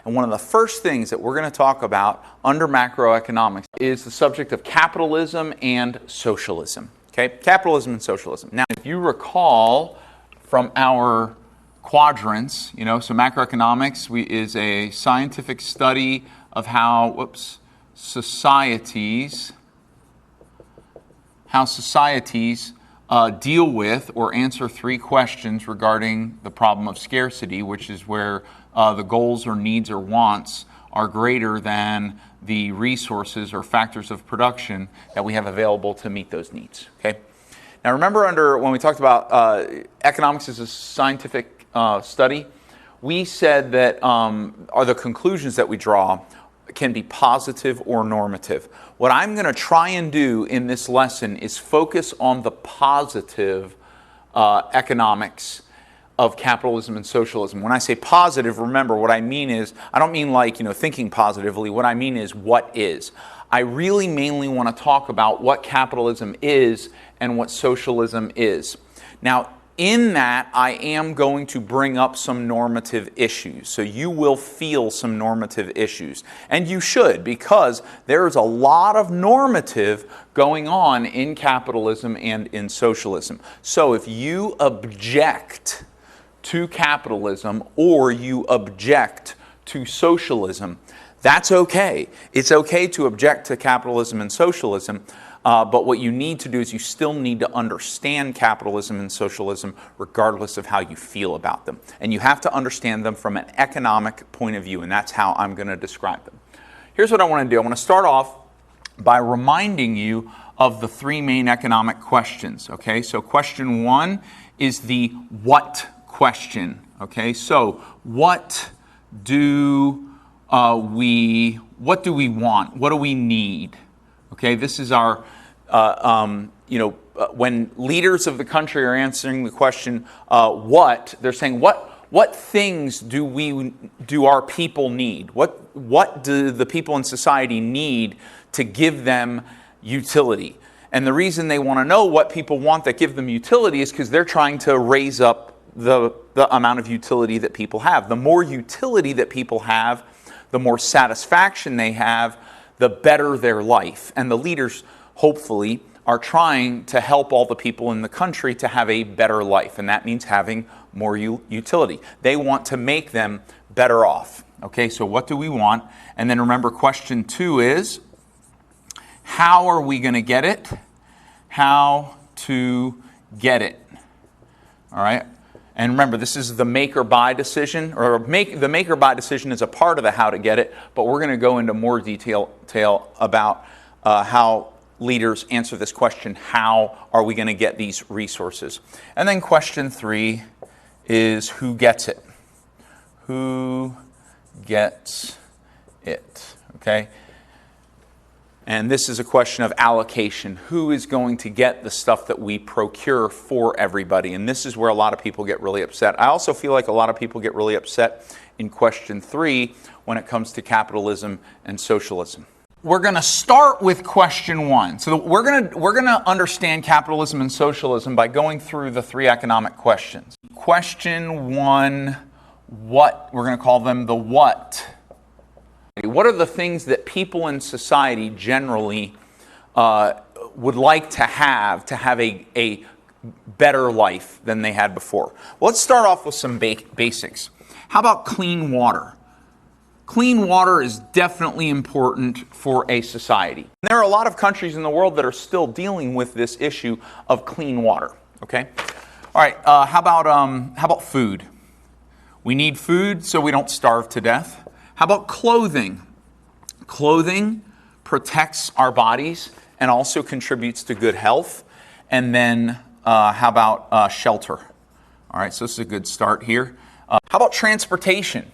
And one of the first things that we're going to talk about under macroeconomics is the subject of capitalism and socialism. Okay, capitalism and socialism. Now, if you recall from our quadrants, so macroeconomics is a scientific study of how societies deal with or answer three questions regarding the problem of scarcity, which is where the goals or needs or wants are greater than the resources or factors of production that we have available to meet those needs. Okay. Now remember, when we talked about economics as a scientific study, we said that are the conclusions that we draw can be positive or normative. What I'm going to try and do in this lesson is focus on the positive economics of capitalism and socialism. When I say positive, remember what I mean is, I don't mean like, thinking positively. What I mean is what is. I really mainly want to talk about what capitalism is and what socialism is. Now, in that, I am going to bring up some normative issues. So you will feel some normative issues. And you should, because there's a lot of normative going on in capitalism and in socialism. So if you object to capitalism or you object to socialism, that's okay. It's okay to object to capitalism and socialism. But what you need to do is you still need to understand capitalism and socialism regardless of how you feel about them. And you have to understand them from an economic point of view, and that's how I'm going to describe them. Here's what I want to do. I want to start off by reminding you of the three main economic questions. Okay, so question one is the what question. Okay, so what do we want? What do we need? Okay, this is our, when leaders of the country are answering the question, what, they're saying, what things do our people need? What do the people in society need to give them utility? And the reason they want to know what people want that give them utility is because they're trying to raise up the amount of utility that people have. The more utility that people have, the more satisfaction they have, the better their life. And the leaders, hopefully, are trying to help all the people in the country to have a better life. And that means having more utility. They want to make them better off. Okay, so what do we want? And then remember, question two is, how are we going to get it? How to get it. All right? And remember, this is the make or buy decision, or the make or buy decision is a part of the how to get it, but we're going to go into more detail about how leaders answer this question, how are we going to get these resources? And then question three is who gets it? Who gets it? Okay? And this is a question of allocation. Who is going to get the stuff that we procure for everybody? And this is where a lot of people get really upset. I also feel like a lot of people get really upset in question three when it comes to capitalism and socialism. We're going to start with question one. So we're going to understand capitalism and socialism by going through the three economic questions. Question one, what? We're going to call them the what. What are the things that people in society generally would like to have a better life than they had before? Well, let's start off with some basics. How about clean water? Clean water is definitely important for a society. There are a lot of countries in the world that are still dealing with this issue of clean water. Okay? All right, how about food? We need food so we don't starve to death. How about clothing? Clothing protects our bodies and also contributes to good health. And then how about shelter? All right, so this is a good start here. How about transportation?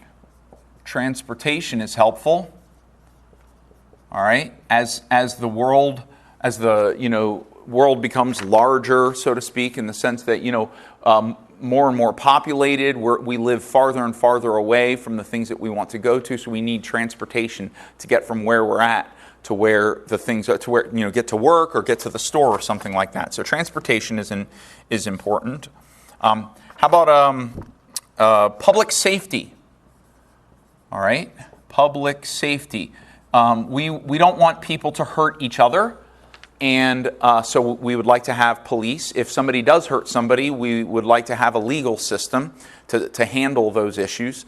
Transportation is helpful. All right, as the world becomes larger, so to speak, in the sense that more and more populated. We live farther and farther away from the things that we want to go to, so we need transportation to get from where we're at to where the things are, to where get to work or get to the store or something like that. So transportation is important. How about public safety? All right, public safety. We don't want people to hurt each other, and so we would like to have police. If somebody does hurt somebody, we would like to have a legal system to handle those issues.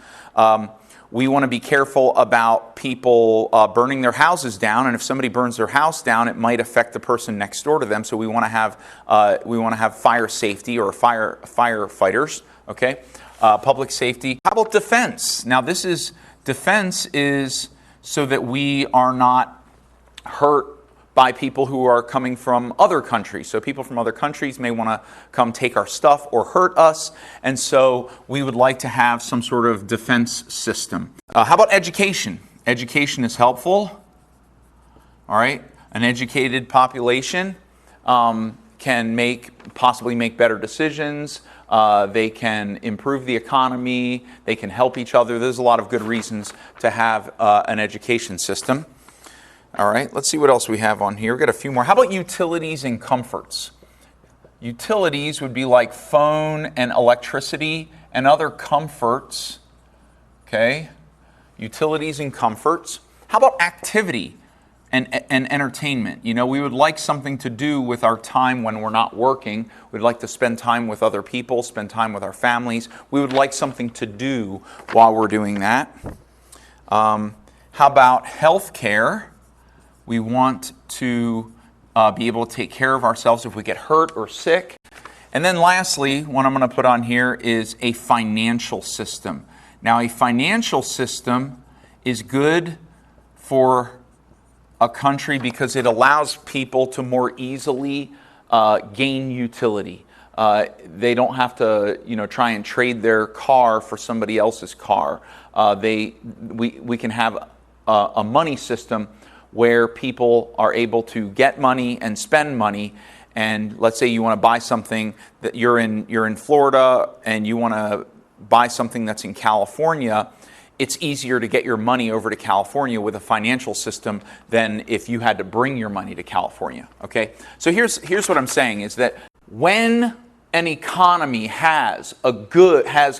We want to be careful about people burning their houses down, and if somebody burns their house down, it might affect the person next door to them. So we want to have fire safety or firefighters. Okay, public safety. How about defense? Now, defense is so that we are not hurt by people who are coming from other countries. So people from other countries may want to come take our stuff or hurt us, and so we would like to have some sort of defense system. How about education? Education is helpful. All right, an educated population can possibly make better decisions. They can improve the economy. They can help each other. There's a lot of good reasons to have an education system. All right, let's see what else we have on here. We've got a few more. How about utilities and comforts? Utilities would be like phone and electricity and other comforts. Okay, utilities and comforts. How about activity and entertainment? You know, we would like something to do with our time when we're not working. We'd like to spend time with other people, spend time with our families. We would like something to do while we're doing that. How about health care? We want to be able to take care of ourselves if we get hurt or sick. And then lastly, what I'm going to put on here is a financial system. Now, a financial system is good for a country because it allows people to more easily gain utility. They don't have to, try and trade their car for somebody else's car. We can have a money system where people are able to get money and spend money. And let's say you want to buy something that you're in Florida and you want to buy something that's in California. It's easier to get your money over to California with a financial system than if you had to bring your money to California. Okay, so here's what I'm saying is that when an economy has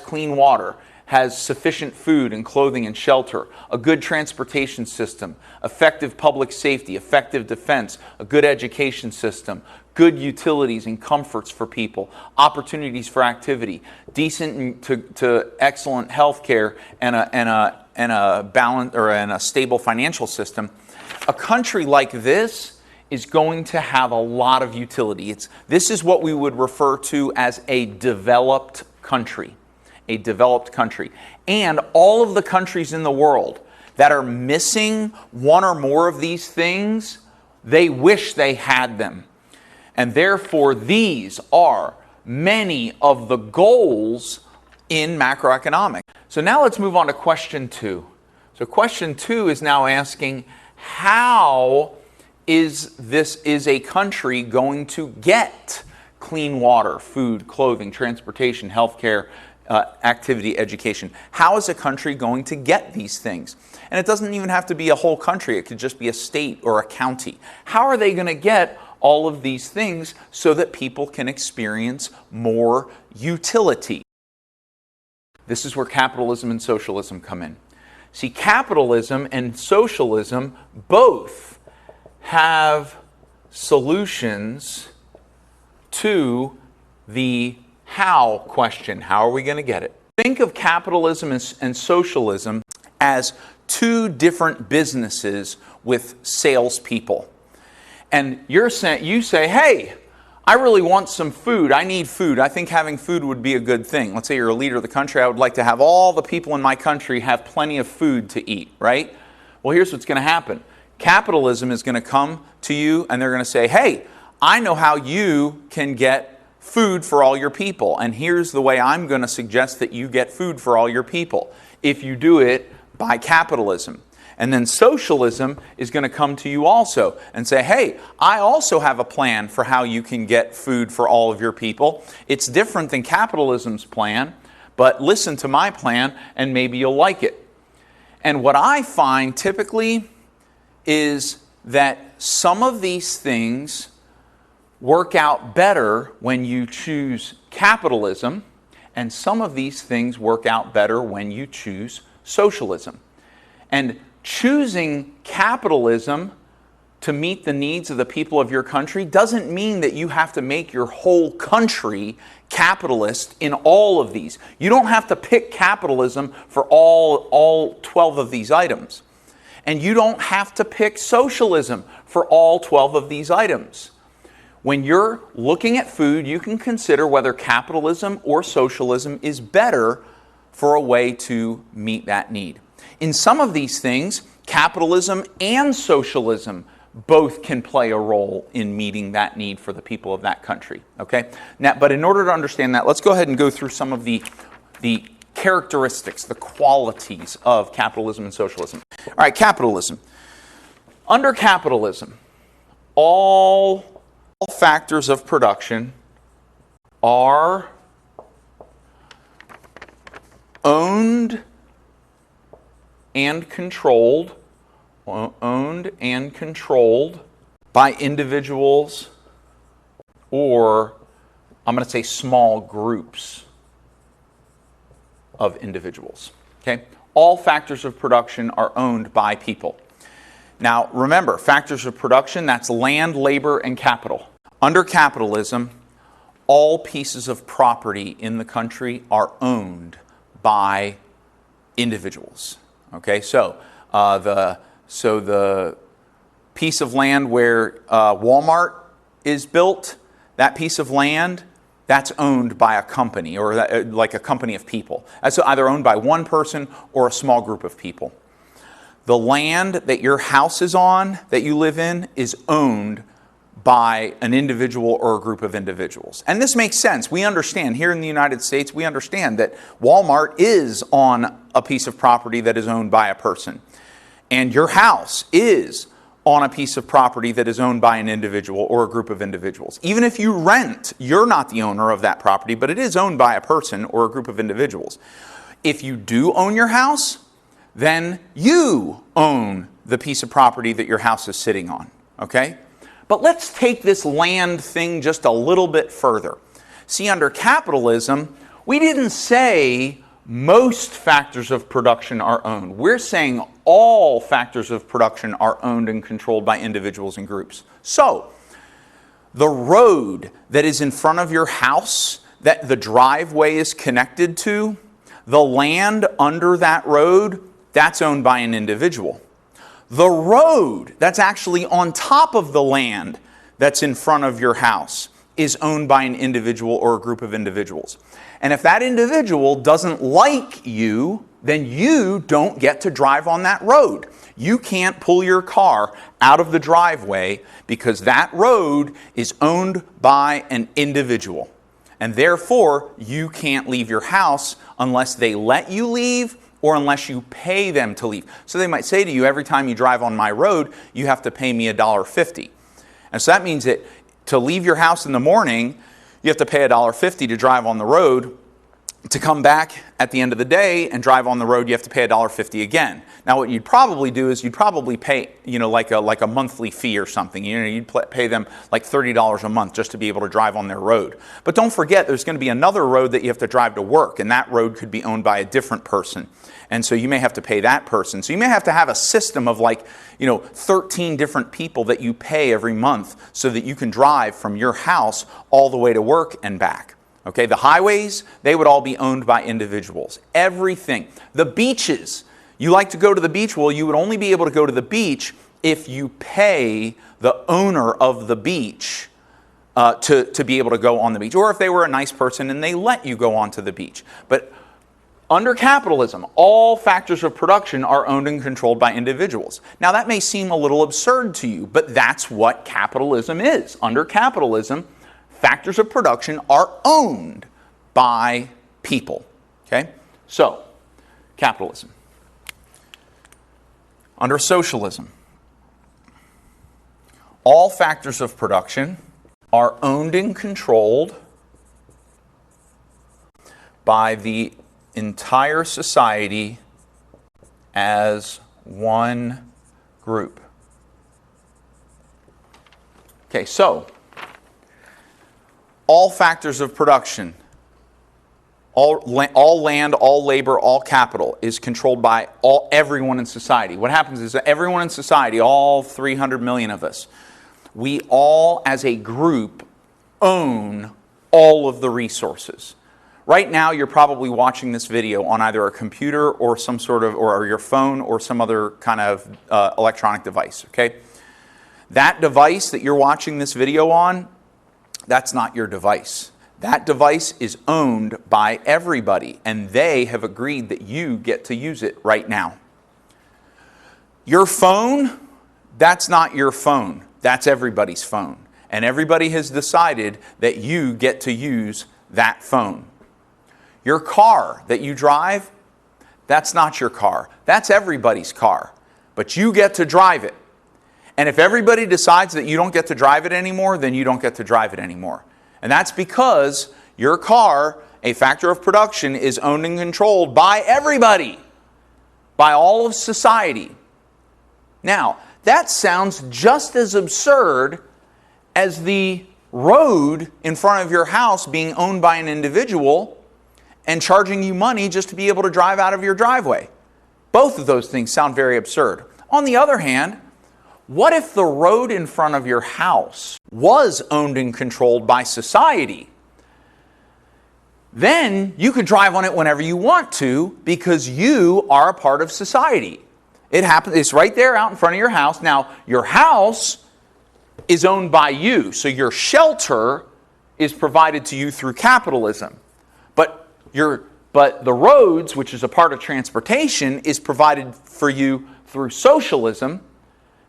clean water, has sufficient food and clothing and shelter, a good transportation system, effective public safety, effective defense, a good education system, good utilities and comforts for people, opportunities for activity, decent to excellent health care, and a balanced and a stable financial system, a country like this is going to have a lot of utility. This is what we would refer to as a developed country. A developed country. And all of the countries in the world that are missing one or more of these things, they wish they had them. And therefore, these are many of the goals in macroeconomics. So now let's move on to question 2. So question 2 is now asking, how is a country going to get clean water, food, clothing, transportation, healthcare, activity, education? How is a country going to get these things? And it doesn't even have to be a whole country. It could just be a state or a county. How are they going to get all of these things so that people can experience more utility? This is where capitalism and socialism come in. See, capitalism and socialism both have solutions to the how question. How are we going to get it? Think of capitalism and socialism as two different businesses with salespeople. And you say, hey, I really want some food. I need food. I think having food would be a good thing. Let's say you're a leader of the country. I would like to have all the people in my country have plenty of food to eat, right? Well, here's what's going to happen. Capitalism is going to come to you and they're going to say, hey, I know how you can get food for all your people. And here's the way I'm going to suggest that you get food for all your people, if you do it by capitalism. And then socialism is going to come to you also and say, hey, I also have a plan for how you can get food for all of your people. It's different than capitalism's plan, but listen to my plan and maybe you'll like it. And what I find typically is that some of these things work out better when you choose capitalism, and some of these things work out better when you choose socialism. And choosing capitalism to meet the needs of the people of your country doesn't mean that you have to make your whole country capitalist in all of these. You don't have to pick capitalism for all 12 of these items. And you don't have to pick socialism for all 12 of these items. When you're looking at food, you can consider whether capitalism or socialism is better for a way to meet that need. In some of these things, capitalism and socialism both can play a role in meeting that need for the people of that country. Okay? Now, but in order to understand that, let's go ahead and go through some of the characteristics, the qualities of capitalism and socialism. All right, capitalism. Under capitalism, all factors of production are owned and controlled by individuals, or I'm going to say small groups of individuals. Okay? All factors of production are owned by people. Now, remember, factors of production, that's land, labor, and capital. Under capitalism, all pieces of property in the country are owned by individuals. Okay, so the piece of land where Walmart is built, that piece of land, that's owned by a company, or like a company of people. That's either owned by one person or a small group of people. The land that your house is on, that you live in, is owned by an individual or a group of individuals. And this makes sense. We understand, here in the United States, we understand that Walmart is on a piece of property that is owned by a person. And your house is on a piece of property that is owned by an individual or a group of individuals. Even if you rent, you're not the owner of that property, but it is owned by a person or a group of individuals. If you do own your house, then you own the piece of property that your house is sitting on. Okay? But let's take this land thing just a little bit further. See, under capitalism, we didn't say most factors of production are owned. We're saying all factors of production are owned and controlled by individuals and groups. So, the road that is in front of your house, that the driveway is connected to, the land under that road, that's owned by an individual. The road that's actually on top of the land that's in front of your house is owned by an individual or a group of individuals. And if that individual doesn't like you, then you don't get to drive on that road. You can't pull your car out of the driveway because that road is owned by an individual. And therefore, you can't leave your house unless they let you leave or unless you pay them to leave. So they might say to you, every time you drive on my road, you have to pay me $1.50. And so that means that to leave your house in the morning, you have to pay $1.50 to drive on the road. To come back at the end of the day and drive on the road, you have to pay $1.50 again. Now, what you'd probably do is you'd probably pay, like a monthly fee or something. You'd pay them like $30 a month just to be able to drive on their road. But don't forget, there's going to be another road that you have to drive to work, and that road could be owned by a different person. And so you may have to pay that person. So you may have to have a system of 13 different people that you pay every month so that you can drive from your house all the way to work and back. Okay, the highways, they would all be owned by individuals. Everything. The beaches. You like to go to the beach? Well, you would only be able to go to the beach if you pay the owner of the beach to be able to go on the beach. Or if they were a nice person and they let you go onto the beach. But under capitalism, all factors of production are owned and controlled by individuals. Now, that may seem a little absurd to you, but that's what capitalism is. Under capitalism, factors of production are owned by people. Okay? So, capitalism. Under socialism, all factors of production are owned and controlled by the entire society as one group. Okay, so all factors of production all land, all labor, all capital is controlled by everyone in society. What happens is that everyone in society, all 300 million of us, we all as a group own all of the resources. Right now, you're probably watching this video on either a computer or some sort of, or your phone or some other kind of electronic device, okay? That device that you're watching this video on, that's not your device. That device is owned by everybody, and they have agreed that you get to use it right now. Your phone, that's not your phone. That's everybody's phone. And everybody has decided that you get to use that phone. Your car that you drive, that's not your car. That's everybody's car. But you get to drive it. And if everybody decides that you don't get to drive it anymore, then you don't get to drive it anymore. And that's because your car, a factor of production, is owned and controlled by everybody, by all of society. Now, that sounds just as absurd as the road in front of your house being owned by an individual and charging you money just to be able to drive out of your driveway. Both of those things sound very absurd. On the other hand, what if the road in front of your house was owned and controlled by society? Then you could drive on it whenever you want to because you are a part of society. It's right there out in front of your house. Now, your house is owned by you, so your shelter is provided to you through capitalism. But the roads, which is a part of transportation, is provided for you through socialism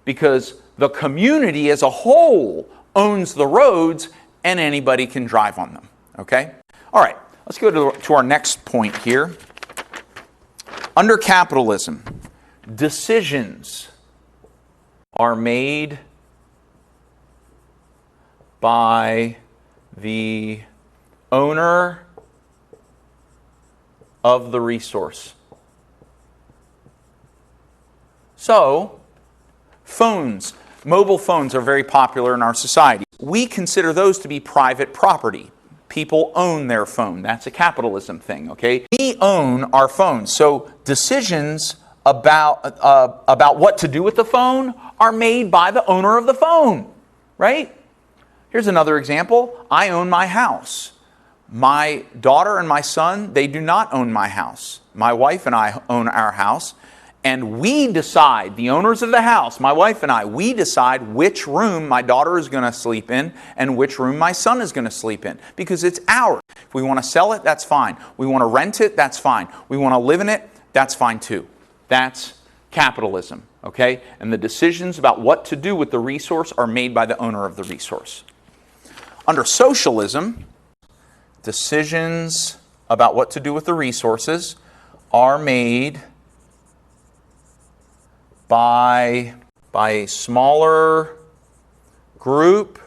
because the community as a whole owns the roads and anybody can drive on them. Okay? All right, let's go to our next point here. Under capitalism, decisions are made by the owner of the resource. So, mobile phones are very popular in our society. We consider those to be private property. People own their phone. That's a capitalism thing, okay? We own our phones. So decisions about what to do with the phone are made by the owner of the phone, right? Here's another example. I own my house. My daughter and my son, they do not own my house. My wife and I own our house. And we decide, the owners of the house, my wife and I, we decide which room my daughter is going to sleep in and which room my son is going to sleep in. Because it's ours. If we want to sell it, that's fine. We want to rent it, that's fine. We want to live in it, that's fine too. That's capitalism, okay? And the decisions about what to do with the resource are made by the owner of the resource. Under socialism, decisions about what to do with the resources are made by a smaller group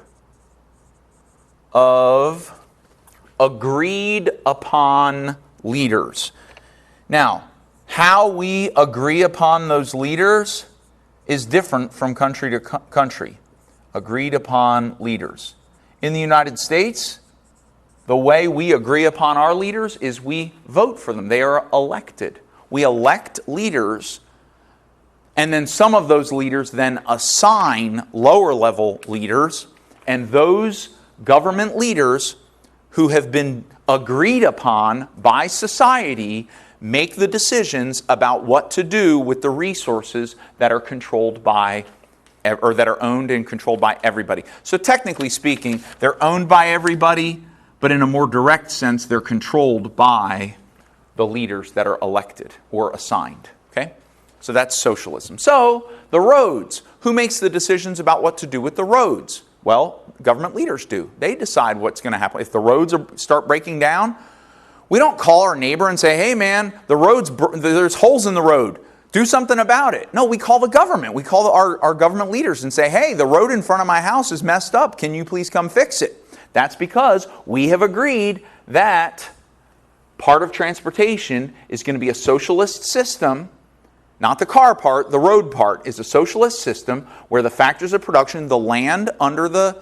of agreed upon leaders. Now, how we agree upon those leaders is different from country to country. Agreed upon leaders. In the United States, the way we agree upon our leaders is we vote for them. They are elected. We elect leaders, and then some of those leaders then assign lower level leaders, and those government leaders who have been agreed upon by society make the decisions about what to do with the resources that are controlled by, or that are owned and controlled by everybody. So technically speaking, they're owned by everybody, but in a more direct sense, they're controlled by the leaders that are elected or assigned. Okay? So that's socialism. So the roads. Who makes the decisions about what to do with the roads? Well, government leaders do. They decide what's going to happen. If the roads start breaking down, we don't call our neighbor and say, hey man, there's holes in the road. Do something about it. No, we call the government. We call our government leaders and say, hey, the road in front of my house is messed up. Can you please come fix it? That's because we have agreed that part of transportation is going to be a socialist system. Not the car part, the road part is a socialist system where the factors of production, the land under the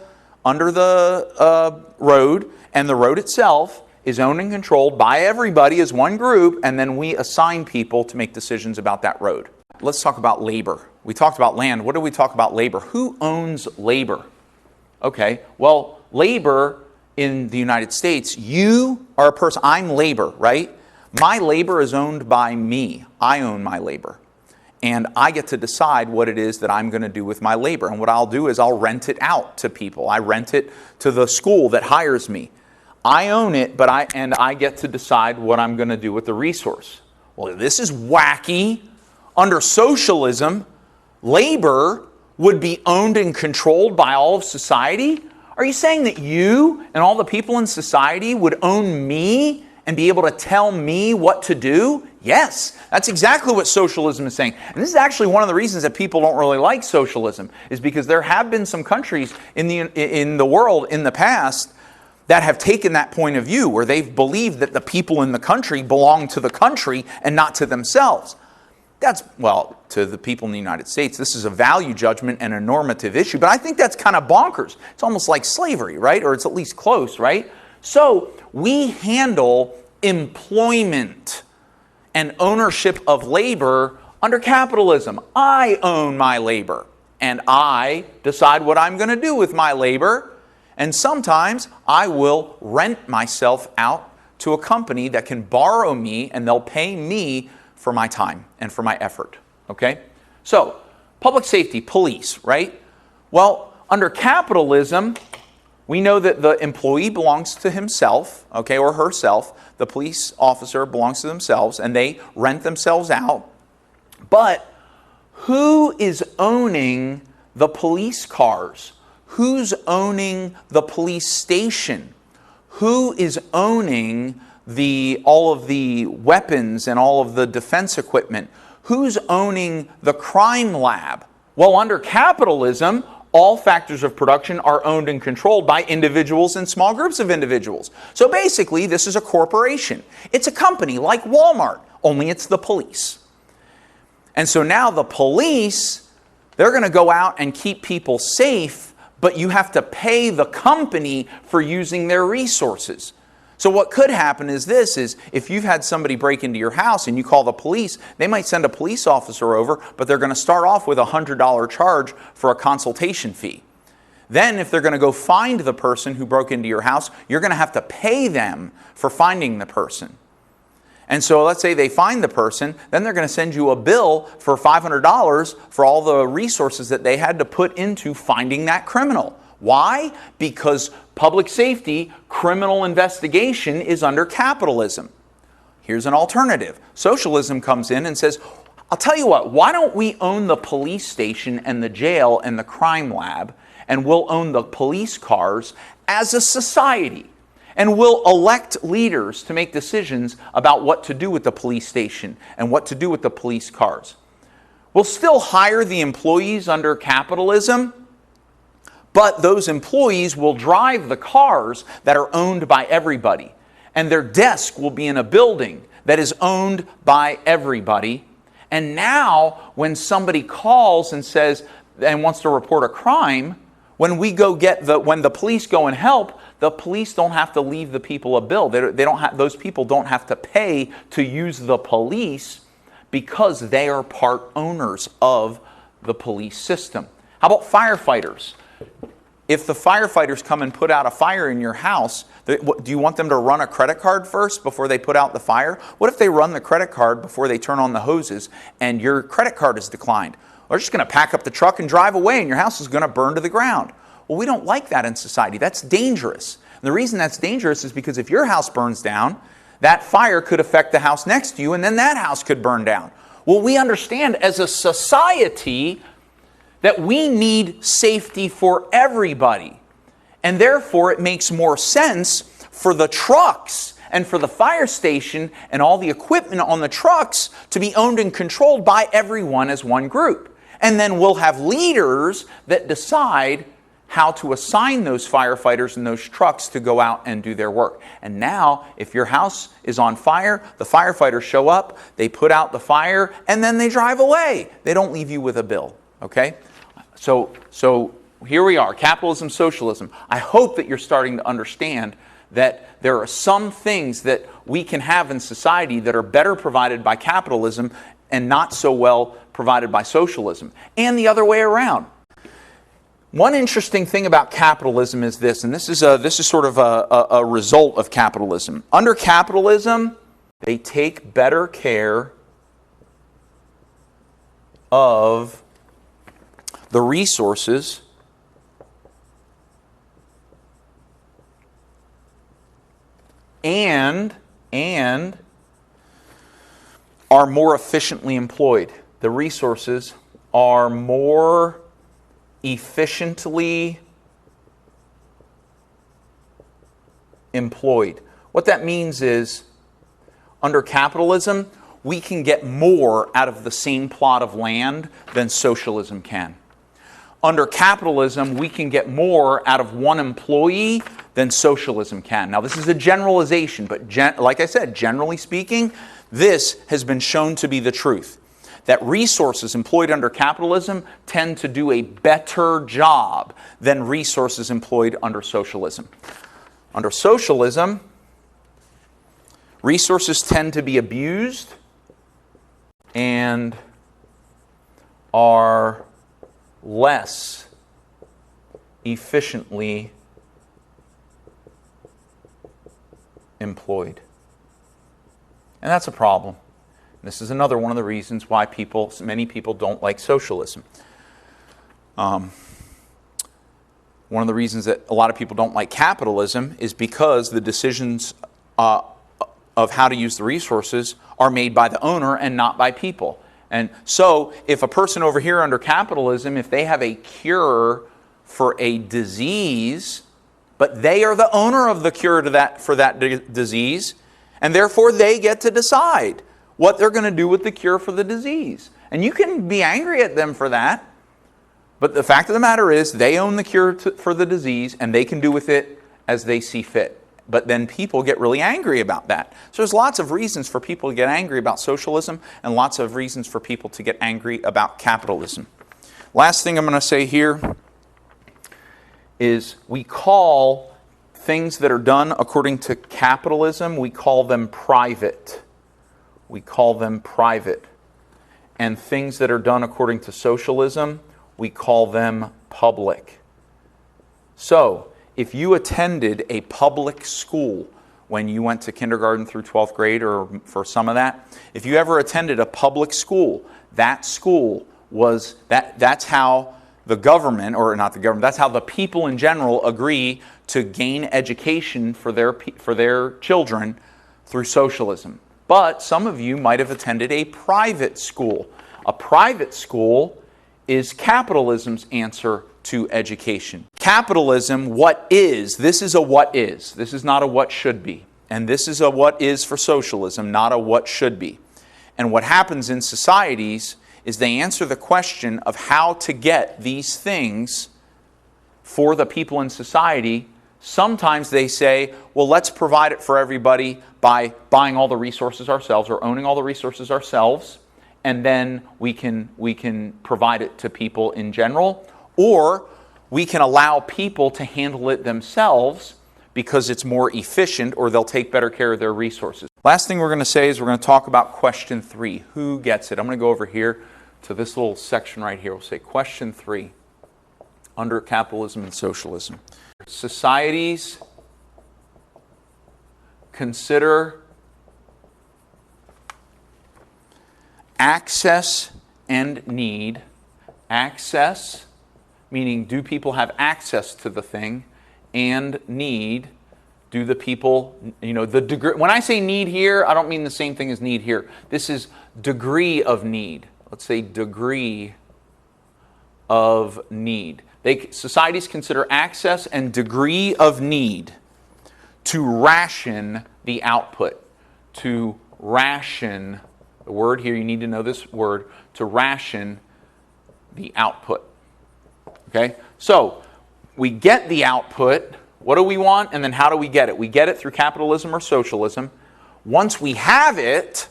road and the road itself is owned and controlled by everybody as one group, and then we assign people to make decisions about that road. Let's talk about labor. We talked about land. What do we talk about labor? Who owns labor? Okay, well, labor in the United States, you are a person, I'm labor, right? My labor is owned by me. I own my labor. And I get to decide what it is that I'm going to do with my labor. And what I'll do is I'll rent it out to people. I rent it to the school that hires me. I own it, but I get to decide what I'm going to do with the resource. Well, this is wacky. Under socialism, labor would be owned and controlled by all of society? Are you saying that you and all the people in society would own me and be able to tell me what to do? Yes, that's exactly what socialism is saying. And this is actually one of the reasons that people don't really like socialism, is because there have been some countries in the world in the past that have taken that point of view, where they've believed that the people in the country belong to the country and not to themselves. That's, well, to the people in the United States, this is a value judgment and a normative issue, but I think that's kind of bonkers. It's almost like slavery, right? Or it's at least close, right? So we handle employment and ownership of labor under capitalism. I own my labor, and I decide what I'm going to do with my labor, and sometimes I will rent myself out to a company that can borrow me, and they'll pay me for my time and for my effort, okay? So, public safety, police, right? Well, under capitalism, we know that the employee belongs to himself, okay, or herself. The police officer belongs to themselves, and they rent themselves out. But who is owning the police cars? Who's owning the police station? Who is owning all of the weapons and all of the defense equipment? Who's owning the crime lab? Well, under capitalism, all factors of production are owned and controlled by individuals and small groups of individuals. So basically, this is a corporation. It's a company like Walmart, only it's the police. And so now the police, they're going to go out and keep people safe, but you have to pay the company for using their resources. So what could happen is this, is if you've had somebody break into your house and you call the police, they might send a police officer over, but they're going to start off with a $100 charge for a consultation fee. Then if they're going to go find the person who broke into your house, you're going to have to pay them for finding the person. And so let's say they find the person, then they're going to send you a bill for $500 for all the resources that they had to put into finding that criminal. Why? Because public safety, criminal investigation is under capitalism. Here's an alternative. Socialism comes in and says, I'll tell you what, why don't we own the police station and the jail and the crime lab, and we'll own the police cars as a society. And we'll elect leaders to make decisions about what to do with the police station and what to do with the police cars. We'll still hire the employees under capitalism, but those employees will drive the cars that are owned by everybody. And their desk will be in a building that is owned by everybody. And now, when somebody calls and says, and wants to report a crime, when the police go and help, the police don't have to leave the people a bill. Those people don't have to pay to use the police because they are part owners of the police system. How about firefighters? If the firefighters come and put out a fire in your house, do you want them to run a credit card first before they put out the fire? What if they run the credit card before they turn on the hoses and your credit card is declined? They're just going to pack up the truck and drive away and your house is going to burn to the ground. Well, we don't like that in society. That's dangerous. And the reason that's dangerous is because if your house burns down, that fire could affect the house next to you and then that house could burn down. Well, we understand as a society that we need safety for everybody. And therefore, it makes more sense for the trucks and for the fire station and all the equipment on the trucks to be owned and controlled by everyone as one group. And then we'll have leaders that decide how to assign those firefighters and those trucks to go out and do their work. And now, if your house is on fire, the firefighters show up, they put out the fire, and then they drive away. They don't leave you with a bill, okay? So here we are, capitalism, socialism. I hope that you're starting to understand that there are some things that we can have in society that are better provided by capitalism and not so well provided by socialism, and the other way around. One interesting thing about capitalism is this, and this is sort of a result of capitalism. Under capitalism, they take better care of the resources and are more efficiently employed. The resources are more efficiently employed. What that means is, under capitalism, we can get more out of the same plot of land than socialism can. Under capitalism, we can get more out of one employee than socialism can. Now, this is a generalization, but like I said, generally speaking, this has been shown to be the truth. That resources employed under capitalism tend to do a better job than resources employed under socialism. Under socialism, resources tend to be abused and are less efficiently employed. And that's a problem. This is another one of the reasons why many people don't like socialism. One of the reasons that a lot of people don't like capitalism is because the decisions of how to use the resources are made by the owner and not by people. And so if a person over here under capitalism, if they have a cure for a disease, but they are the owner of the cure for that disease, and therefore they get to decide what they're going to do with the cure for the disease. And you can be angry at them for that, but the fact of the matter is they own the cure for the disease and they can do with it as they see fit. But then people get really angry about that. So there's lots of reasons for people to get angry about socialism and lots of reasons for people to get angry about capitalism. Last thing I'm going to say here is we call things that are done according to capitalism, we call them private. We call them private. And things that are done according to socialism, we call them public. So, if you attended a public school when you went to kindergarten through 12th grade, or for some of that, if you ever attended a public school, that school was, that's how the government, or not the government, that's how the people in general agree to gain education for their children through socialism. But some of you might have attended a private school. A private school is capitalism's answer to education. Capitalism, what is? This is a what is. This is not a what should be. And this is a what is for socialism, not a what should be. And what happens in societies is they answer the question of how to get these things for the people in society. Sometimes they say, well, let's provide it for everybody by buying all the resources ourselves or owning all the resources ourselves, and then we can provide it to people in general. Or we can allow people to handle it themselves because it's more efficient, or they'll take better care of their resources. Last thing we're going to say is we're going to talk about question 3. Who gets it? I'm going to go over here to this little section right here. We'll say question 3 under capitalism and socialism. Societies consider access and need. Access, meaning do people have access to the thing, and need, do the people, the degree. When I say need here, I don't mean the same thing as need here. This is degree of need. Let's say degree of need. Societies consider access and degree of need to ration the output. To ration, the word here, you need to know this word, to ration the output. Okay? So, we get the output. What do we want? And then how do we get it? We get it through capitalism or socialism. Once we have it,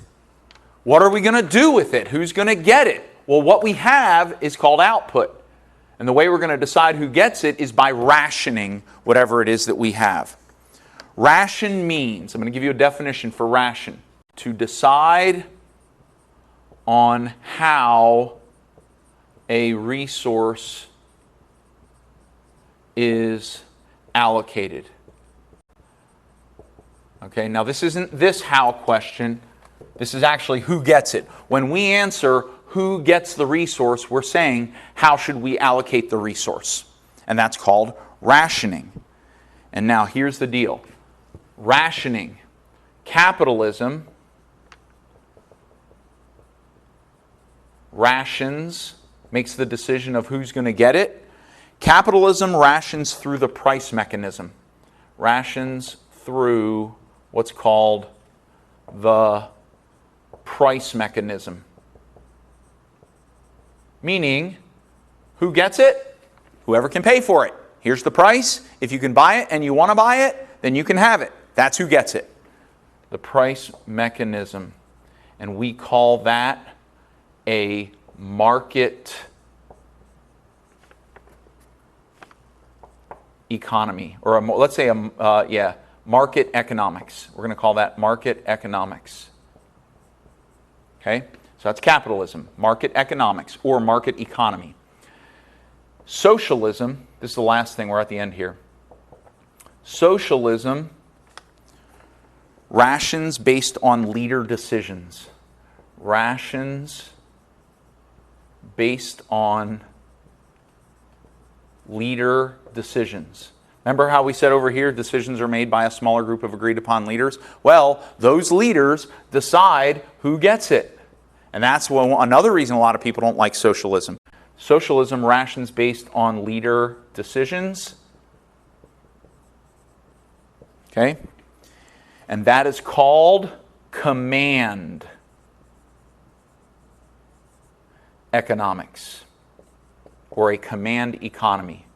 what are we going to do with it? Who's going to get it? Well, what we have is called output. And the way we're going to decide who gets it is by rationing whatever it is that we have. Ration means, I'm going to give you a definition for ration, to decide on how a resource is allocated. Okay, now this isn't this how question. This is actually who gets it. When we answer who gets the resource, we're saying how should we allocate the resource? And that's called rationing. And now here's the deal. Rationing. Capitalism rations, makes the decision of who's going to get it. Capitalism rations through the price mechanism. Rations through what's called the price mechanism. Meaning, who gets it? Whoever can pay for it. Here's the price. If you can buy it and you want to buy it, then you can have it. That's who gets it. The price mechanism. And we call that a market economy, or let's say market economics. We're going to call that market economics. Okay, so that's capitalism, market economics, or market economy. Socialism, this is the last thing, we're at the end here. Socialism rations based on leader decisions. Rations based on leader decisions. Remember how we said over here decisions are made by a smaller group of agreed upon leaders? Well, those leaders decide who gets it. And that's another reason a lot of people don't like socialism. Socialism rations based on leader decisions. Okay? And that is called command economics, or a command economy.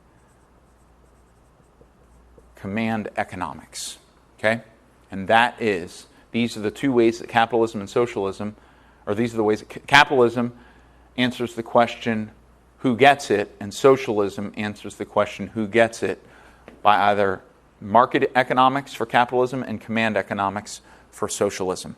Command economics. Okay? And these are the two ways that capitalism and socialism, or these are the ways that capitalism answers the question, who gets it, and socialism answers the question, who gets it, by either market economics for capitalism and command economics for socialism.